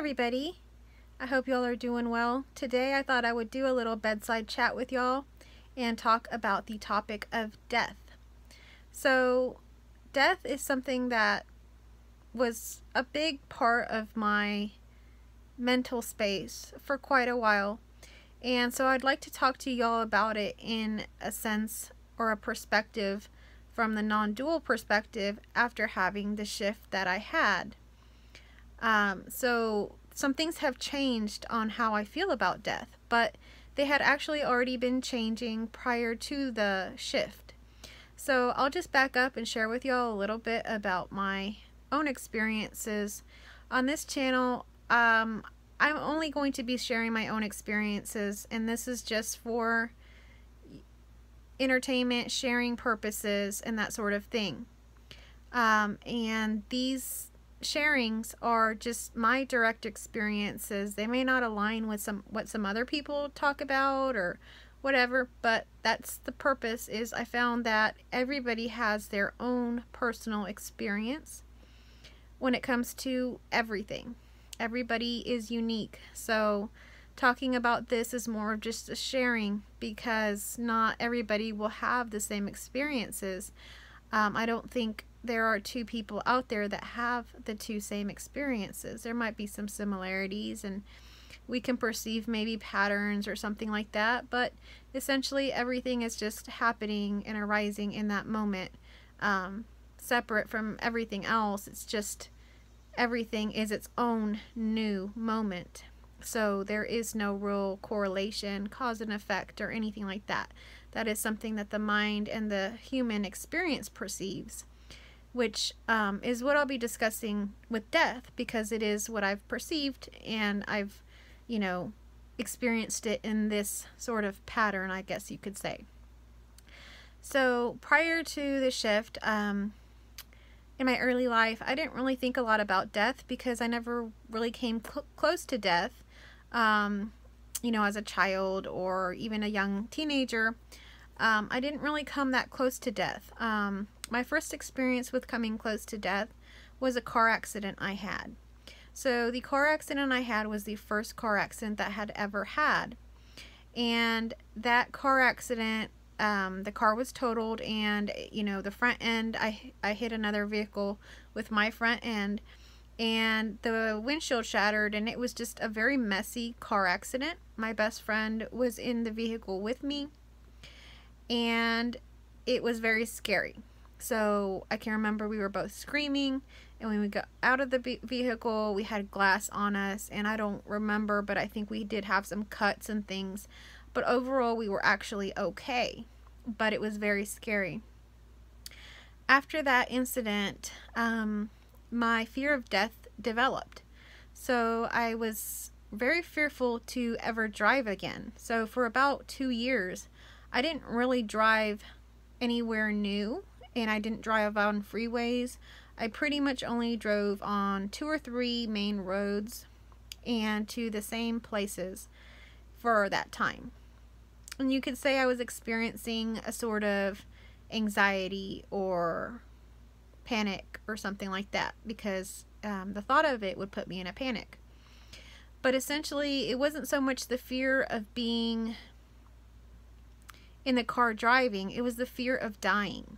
everybody, I hope y'all are doing well. Today I thought I would do a little bedside chat with y'all and talk about the topic of death. So death is something that was a big part of my mental space for quite a while, and so I'd like to talk to y'all about it in a sense or a perspective from the non-dual perspective after having the shift that I had. So some things have changed on how I feel about death, but they had actually already been changing prior to the shift. So I'll just back up and share with y'all a little bit about my own experiences. On this channel, I'm only going to be sharing my own experiences, and this is just for entertainment, sharing purposes, and that sort of thing. And these sharings are just my direct experiences. They may not align with what some other people talk about or whatever, but that's the purpose. Is I found that everybody has their own personal experience when it comes to everything. Everybody is unique, so talking about this is more of just a sharing because not everybody will have the same experiences. I don't think there are two people out there that have the two same experiences. There might be some similarities and we can perceive maybe patterns or something like that, but essentially everything is just happening and arising in that moment, separate from everything else. It's just everything is its own new moment. So there is no real correlation, cause and effect, or anything like that. That is something that the mind and the human experience perceives, which is what I'll be discussing with death, because it is what I've perceived and I've, experienced it in this sort of pattern, I guess you could say. So prior to the shift, in my early life, I didn't really think a lot about death because I never really came close to death, as a child or even a young teenager. I didn't really come that close to death. My first experience with coming close to death was a car accident I had. So the car accident I had was the first car accident that I had ever had. And that car accident, the car was totaled, and the front end, I hit another vehicle with my front end, and the windshield shattered, and it was just a very messy car accident. My best friend was in the vehicle with me, and it was very scary. So I can remember we were both screaming, and when we got out of the vehicle, we had glass on us, and I don't remember, but I think we did have some cuts and things, but overall we were actually okay, but it was very scary. After that incident, my fear of death developed. So I was very fearful to ever drive again. So for about 2 years, I didn't really drive anywhere new, and I didn't drive on freeways. I pretty much only drove on 2 or 3 main roads and to the same places for that time. And you could say I was experiencing a sort of anxiety or panic or something like that, because the thought of it would put me in a panic. But essentially, it wasn't so much the fear of being in the car driving, it was the fear of dying.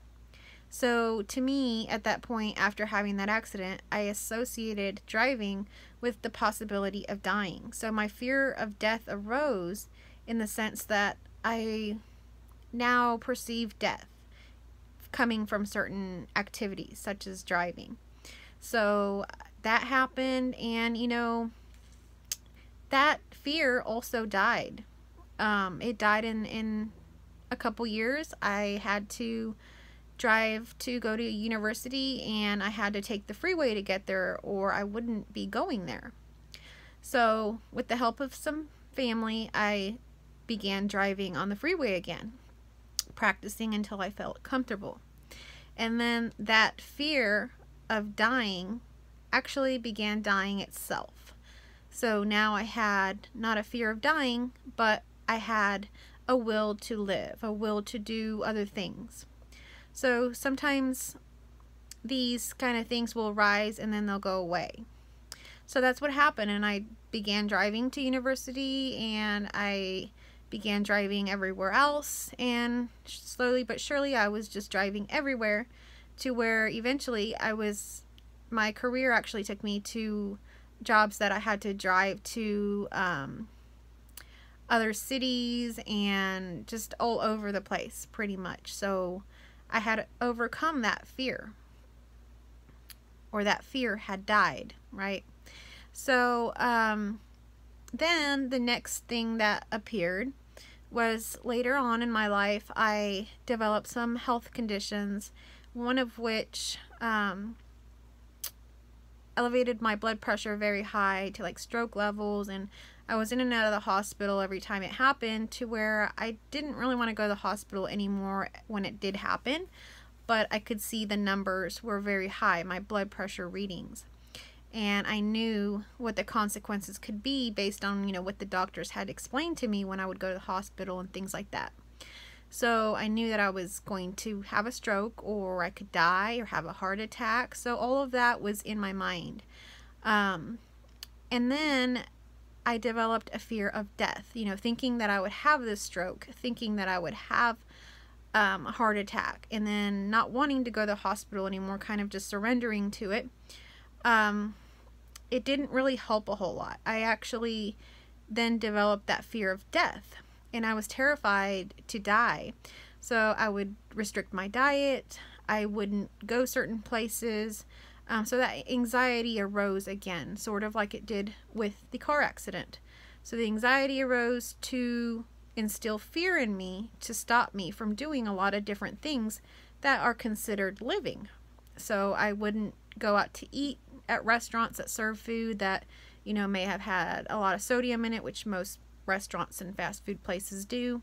So to me, at that point, after having that accident, I associated driving with the possibility of dying. So my fear of death arose in the sense that I now perceive death coming from certain activities, such as driving. So that happened, and that fear also died. It died in a couple years. I had to drive to go to university, and I had to take the freeway to get there, or I wouldn't be going there. So with the help of some family, I began driving on the freeway again, practicing until I felt comfortable. And then that fear of dying actually began dying itself. So now I had not a fear of dying, but I had a will to live, a will to do other things. So sometimes these kind of things will rise and then they'll go away. So that's what happened, and I began driving to university, and I began driving everywhere else, and slowly but surely I was just driving everywhere, to where eventually my career actually took me to jobs that I had to drive to other cities and just all over the place pretty much. So I had overcome that fear, or that fear had died, right? So then the next thing that appeared was later on in my life, I developed some health conditions, one of which elevated my blood pressure very high to like stroke levels, and I was in and out of the hospital every time it happened, to where I didn't really want to go to the hospital anymore when it did happen, but I could see the numbers were very high, my blood pressure readings. And I knew what the consequences could be based on, what the doctors had explained to me when I would go to the hospital and things like that. So I knew that I was going to have a stroke, or I could die, or have a heart attack. So all of that was in my mind. And then I developed a fear of death, thinking that I would have this stroke, thinking that I would have a heart attack, and then not wanting to go to the hospital anymore, kind of just surrendering to it. It didn't really help a whole lot. I actually then developed that fear of death, and I was terrified to die. So I would restrict my diet. I wouldn't go certain places. So that anxiety arose again, sort of like it did with the car accident. So the anxiety arose to instill fear in me, to stop me from doing a lot of different things that are considered living. So I wouldn't go out to eat at restaurants that serve food that, may have had a lot of sodium in it, which most restaurants and fast food places do.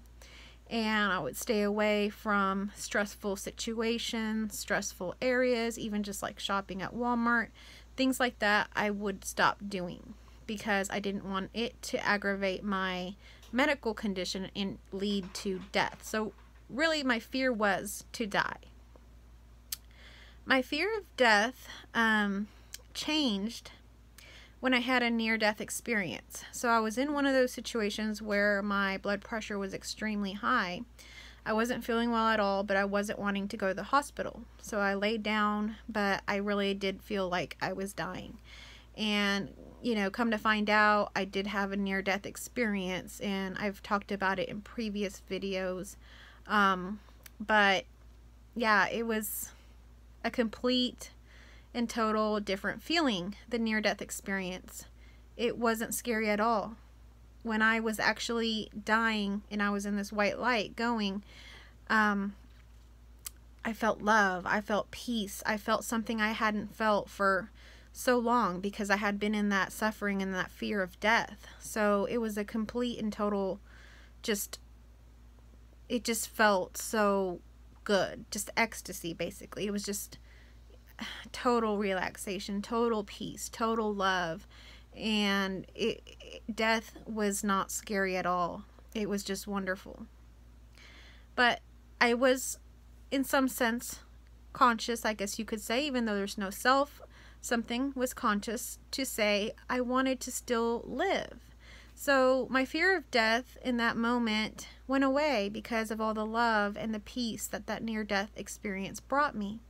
And I would stay away from stressful situations, stressful areas, even just like shopping at Walmart, things like that. I would stop doing because I didn't want it to aggravate my medical condition and lead to death. So really my fear was to die. My fear of death changed when I had a near-death experience. So I was in one of those situations where my blood pressure was extremely high. I wasn't feeling well at all, but I wasn't wanting to go to the hospital. So I laid down, but I really did feel like I was dying. And, come to find out, I did have a near-death experience, and I've talked about it in previous videos. But yeah, it was a complete and total different feeling, the near-death experience. It wasn't scary at all. When I was actually dying and I was in this white light going, I felt love, I felt peace, I felt something I hadn't felt for so long, because I had been in that suffering and that fear of death. So it was a complete and total, it just felt so good, just ecstasy basically. It was just total relaxation, total peace, total love, and death was not scary at all. It was just wonderful. But I was, in some sense, conscious, I guess you could say, even though there's no self, something was conscious to say I wanted to still live. So my fear of death in that moment went away because of all the love and the peace that near-death experience brought me.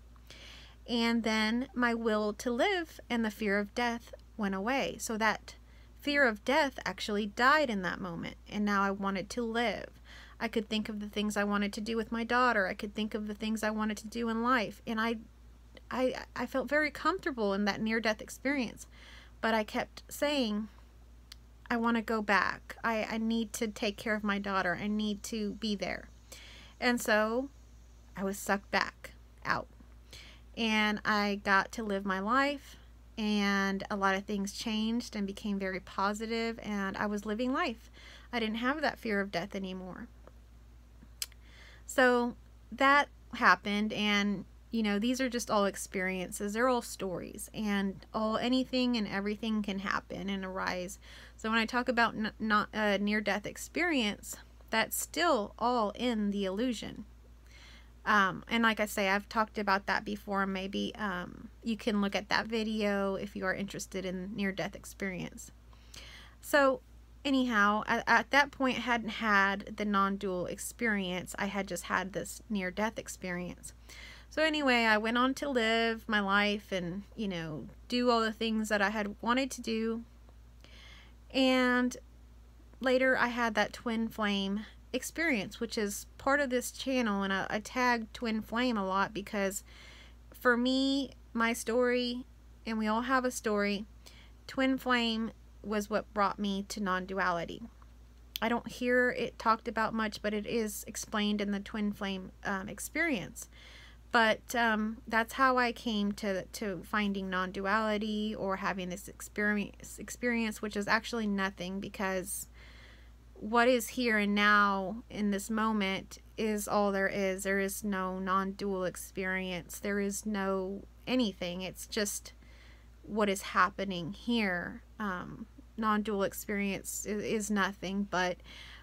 And then my will to live and the fear of death went away. So that fear of death actually died in that moment. And now I wanted to live. I could think of the things I wanted to do with my daughter. I could think of the things I wanted to do in life. And I felt very comfortable in that near-death experience. But I kept saying, I want to go back. I need to take care of my daughter. I need to be there. And so I was sucked back out. And I got to live my life, and a lot of things changed and became very positive, and I was living life. I didn't have that fear of death anymore. So that happened, and these are just all experiences. They're all stories, and anything and everything can happen and arise. So when I talk about not a near-death experience, that's still all in the illusion. And like I say, I've talked about that before. Maybe you can look at that video if you are interested in near-death experience. So anyhow, at that point, I hadn't had the non-dual experience. I had just had this near-death experience. So anyway, I went on to live my life and, you know, do all the things that I had wanted to do. And later I had that twin flame experience, which is part of this channel, and I tag twin flame a lot because for me, my story, and we all have a story, twin flame was what brought me to non-duality. I don't hear it talked about much, but it is explained in the twin flame experience. But that's how I came to finding non-duality, or having this experience, which is actually nothing, because what is here and now in this moment is all there is. There is no non-dual experience. There is no anything. It's just what is happening here. Non-dual experience is nothing, but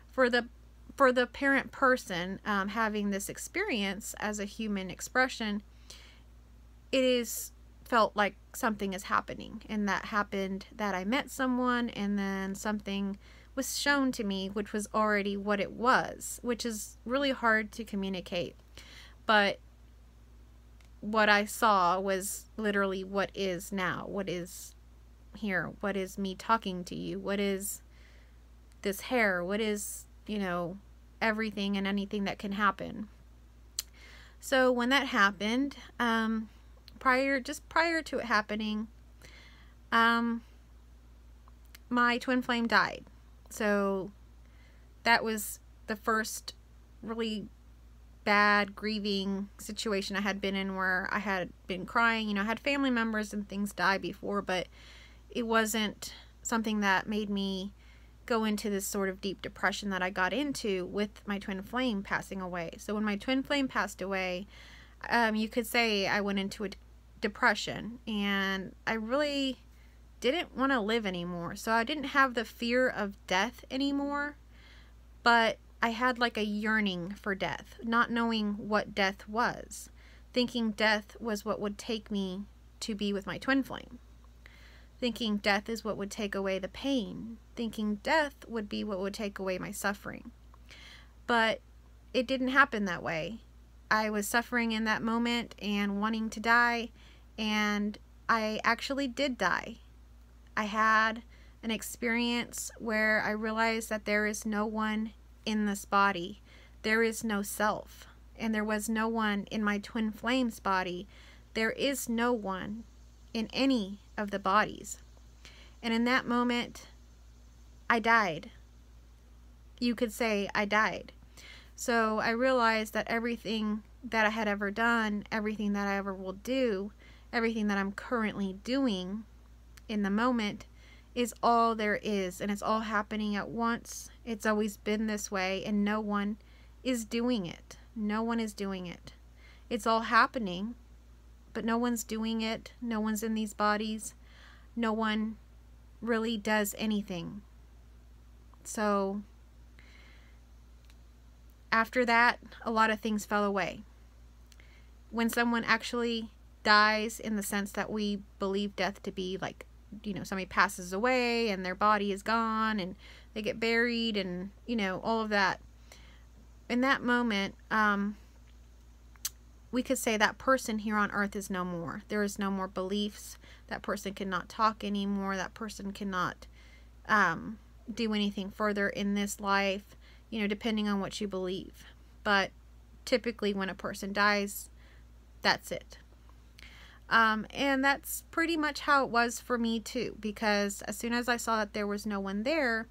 for the parent person having this experience as a human expression, it is felt like something is happening, and that happened that I met someone, and then something was shown to me, which was already what it was, which is really hard to communicate. But what I saw was literally what is now, what is here, what is me talking to you, what is this hair, what is, you know, everything and anything that can happen. So when that happened, prior to it happening, my twin flame died. So that was the first really bad grieving situation I had been in, where I had been crying. You know, I had family members and things die before, but it wasn't something that made me go into this sort of deep depression that I got into with my twin flame passing away. So when my twin flame passed away, you could say I went into a depression, and I really didn't want to live anymore. So I didn't have the fear of death anymore, but I had like a yearning for death, not knowing what death was, thinking death was what would take me to be with my twin flame, thinking death is what would take away the pain, thinking death would be what would take away my suffering. But it didn't happen that way. I was suffering in that moment and wanting to die, and I actually did die. I had an experience where I realized that there is no one in this body. There is no self. And there was no one in my twin flame's body. There is no one in any of the bodies. And in that moment, I died. You could say I died. So I realized that everything that I had ever done, everything that I ever will do, everything that I'm currently doing in the moment is all there is, and it's all happening at once. It's always been this way, and no one is doing it. No one is doing it. It's all happening, but no one's doing it. No one's in these bodies. No one really does anything. So after that, a lot of things fell away. When someone actually dies, in the sense that we believe death to be like, you know, somebody passes away and their body is gone and they get buried and, you know, all of that. In that moment, we could say that person here on earth is no more. There is no more beliefs. That person cannot talk anymore. That person cannot do anything further in this life, you know, depending on what you believe. But typically when a person dies, that's it. And that's pretty much how it was for me too, because as soon as I saw that there was no one there,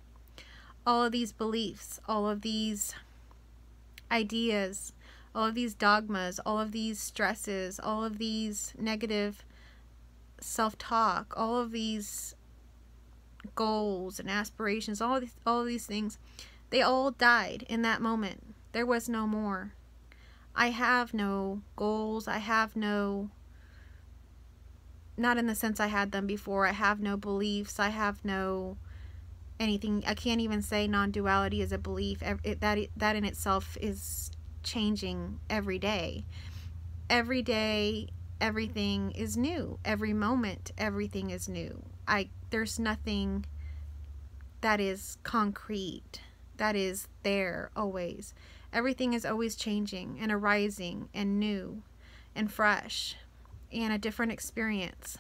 all of these beliefs, all of these ideas, all of these dogmas, all of these stresses, all of these negative self-talk, all of these goals and aspirations, all of these things, they all died in that moment. There was no more. I have no goals. I have no, not in the sense I had them before. I have no beliefs. I have no anything. I can't even say non-duality is a belief. That in itself is changing every day. Every day, everything is new. Every moment, everything is new. There's nothing that is concrete, that is there always. Everything is always changing and arising and new and fresh and a different experience.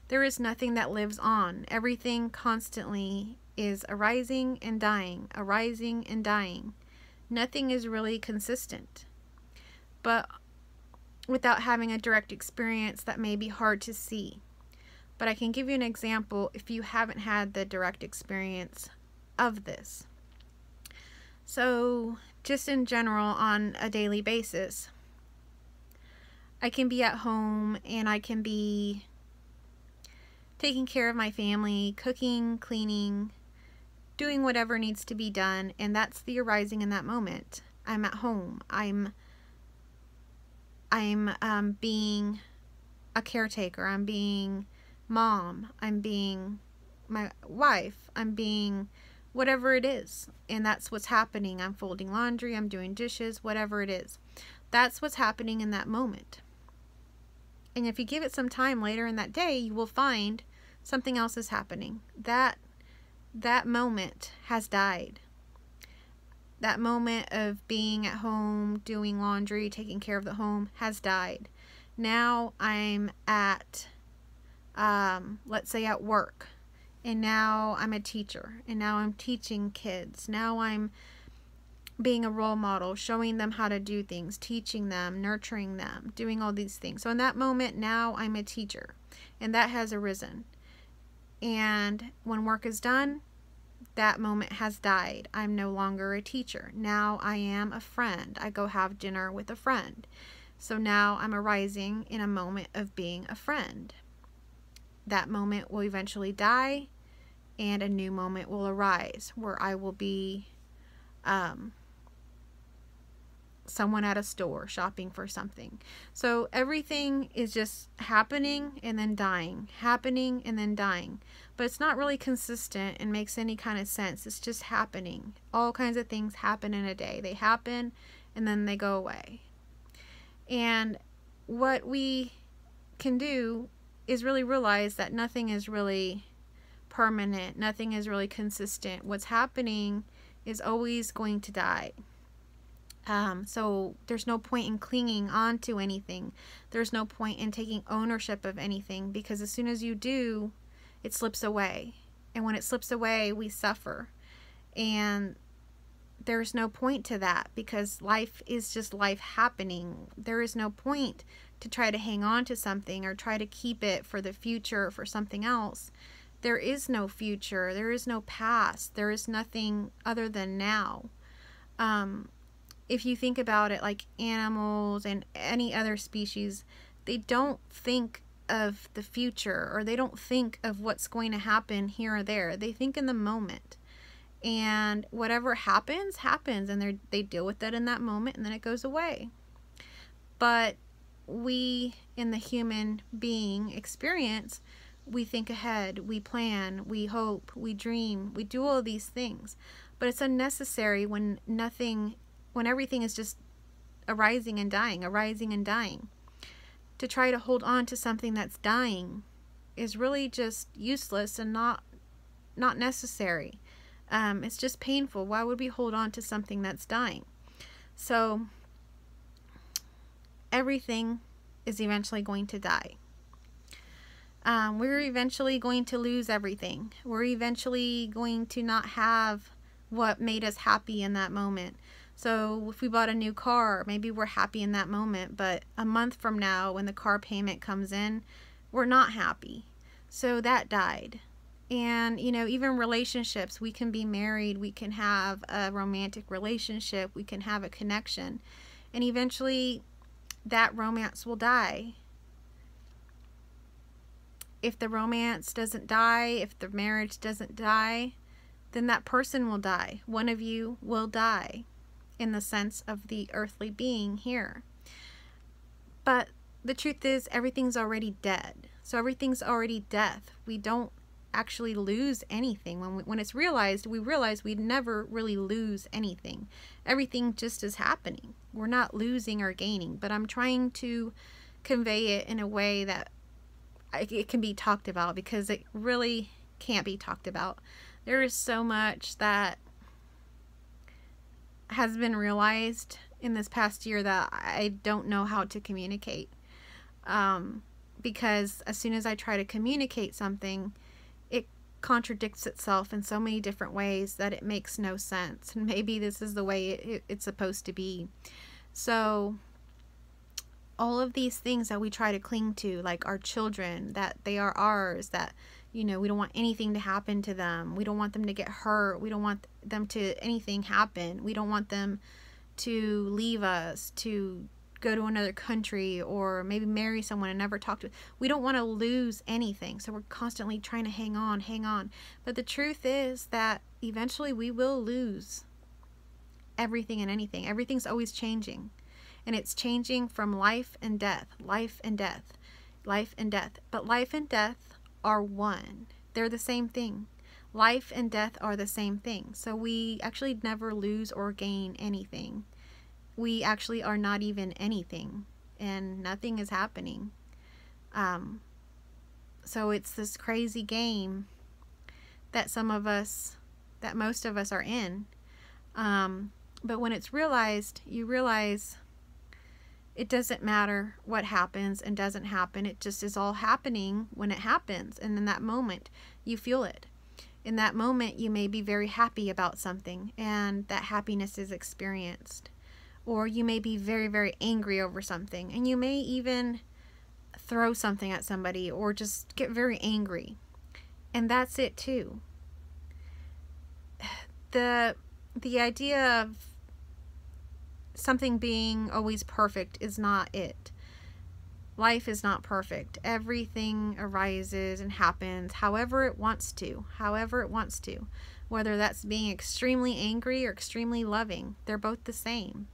There is nothing that lives on. Everything constantly is arising and dying, arising and dying. Nothing is really consistent. But without having a direct experience, that may be hard to see. But I can give you an example if you haven't had the direct experience of this. So, just in general, on a daily basis, I can be at home and I can be taking care of my family, cooking, cleaning, doing whatever needs to be done, and that's the arising in that moment. I'm at home. I'm being a caretaker. I'm being mom. I'm being my wife. I'm being whatever it is, and that's what's happening. I'm folding laundry. I'm doing dishes. Whatever it is, that's what's happening in that moment. And if you give it some time later in that day, you will find something else is happening. That moment has died. That moment of being at home, doing laundry, taking care of the home has died. Now I'm at, let's say at work, and now I'm a teacher, and now I'm teaching kids. Now I'm being a role model, showing them how to do things, teaching them, nurturing them, doing all these things. So in that moment, now I'm a teacher, and that has arisen. And when work is done, that moment has died. I'm no longer a teacher. Now I am a friend. I go have dinner with a friend. So now I'm arising in a moment of being a friend. That moment will eventually die, and a new moment will arise where I will be someone at a store shopping for something. So everything is just happening and then dying, happening and then dying. But it's not really consistent and makes any kind of sense. It's just happening. All kinds of things happen in a day. They happen and then they go away. And what we can do is really realize that nothing is really permanent. Nothing is really consistent. What's happening is always going to die. So there's no point in clinging on to anything. There's no point in taking ownership of anything, because as soon as you do, it slips away. And when it slips away, we suffer. And there's no point to that, because life is just life happening. There is no point to try to hang on to something or try to keep it for the future or for something else. There is no future. There is no past. There is nothing other than now. If you think about it, like animals and any other species, they don't think of the future, or they don't think of what's going to happen here or there. They think in the moment. And whatever happens, happens, and they deal with that in that moment, and then it goes away. But we, in the human being experience, we think ahead, we plan, we hope, we dream, we do all of these things. But it's unnecessary when everything is just arising and dying, arising and dying. To try to hold on to something that's dying is really just useless and not necessary. It's just painful. Why would we hold on to something that's dying? So everything is eventually going to die. We're eventually going to lose everything. We're eventually going to not have what made us happy in that moment. So if we bought a new car, maybe we're happy in that moment, but a month from now, when the car payment comes in, we're not happy. So that died. And, even relationships, we can be married, we can have a romantic relationship, we can have a connection, and eventually that romance will die. If the romance doesn't die, if the marriage doesn't die, then that person will die. One of you will die, in the sense of the earthly being here. But the truth is, everything's already dead. So everything's already death. We don't actually lose anything. When it's realized, we realize we never really lose anything. Everything just is happening. We're not losing or gaining, but I'm trying to convey it in a way that it can be talked about, because it really can't be talked about. There is so much that has been realized in this past year that I don't know how to communicate. Because as soon as I try to communicate something, it contradicts itself in so many different ways that it makes no sense. And maybe this is the way it's supposed to be. So all of these things that we try to cling to, like our children, that they are ours, that, you know, we don't want anything to happen to them. We don't want them to get hurt. We don't want them to anything happen. We don't want them to leave us, to go to another country, or maybe marry someone and never talk to. We don't want to lose anything, so we're constantly trying to hang on. But the truth is that eventually we will lose everything and anything. Everything's always changing, and it's changing from life and death, life and death, life and death. But life and death are one. They're the same thing. Life and death are the same thing. So we actually never lose or gain anything. We actually are not even anything, and nothing is happening. So it's this crazy game that most of us are in. But when it's realized, you realize it doesn't matter what happens and doesn't happen. It just is all happening when it happens. And in that moment, you feel it. In that moment, you may be very happy about something, and that happiness is experienced. Or you may be very, very angry over something, and you may even throw something at somebody or just get very angry. And that's it too. The idea of something being always perfect is not it. Life is not perfect. Everything arises and happens however it wants to. Whether that's being extremely angry or extremely loving, they're both the same.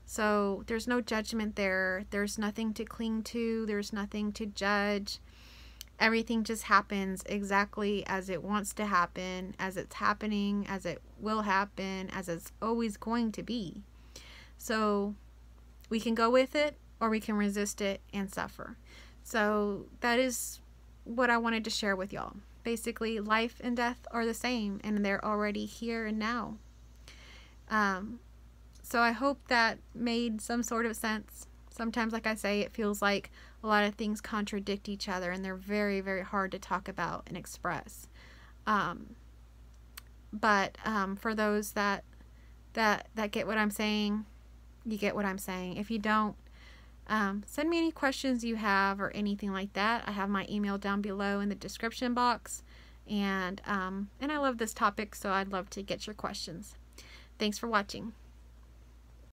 So there's no judgment there. There's nothing to cling to. There's nothing to judge. Everything just happens exactly as it wants to happen, as it's happening, as it will happen, as it's always going to be. So we can go with it, or we can resist it and suffer. So that is what I wanted to share with y'all. Basically, life and death are the same, and they're already here and now. So I hope that made some sort of sense. Sometimes, like I say, it feels like a lot of things contradict each other, and they're very, very hard to talk about and express. But for those that get what I'm saying, you get what I'm saying. If you don't, send me any questions you have or anything like that. I have my email down below in the description box, and I love this topic, so I'd love to get your questions. Thanks for watching.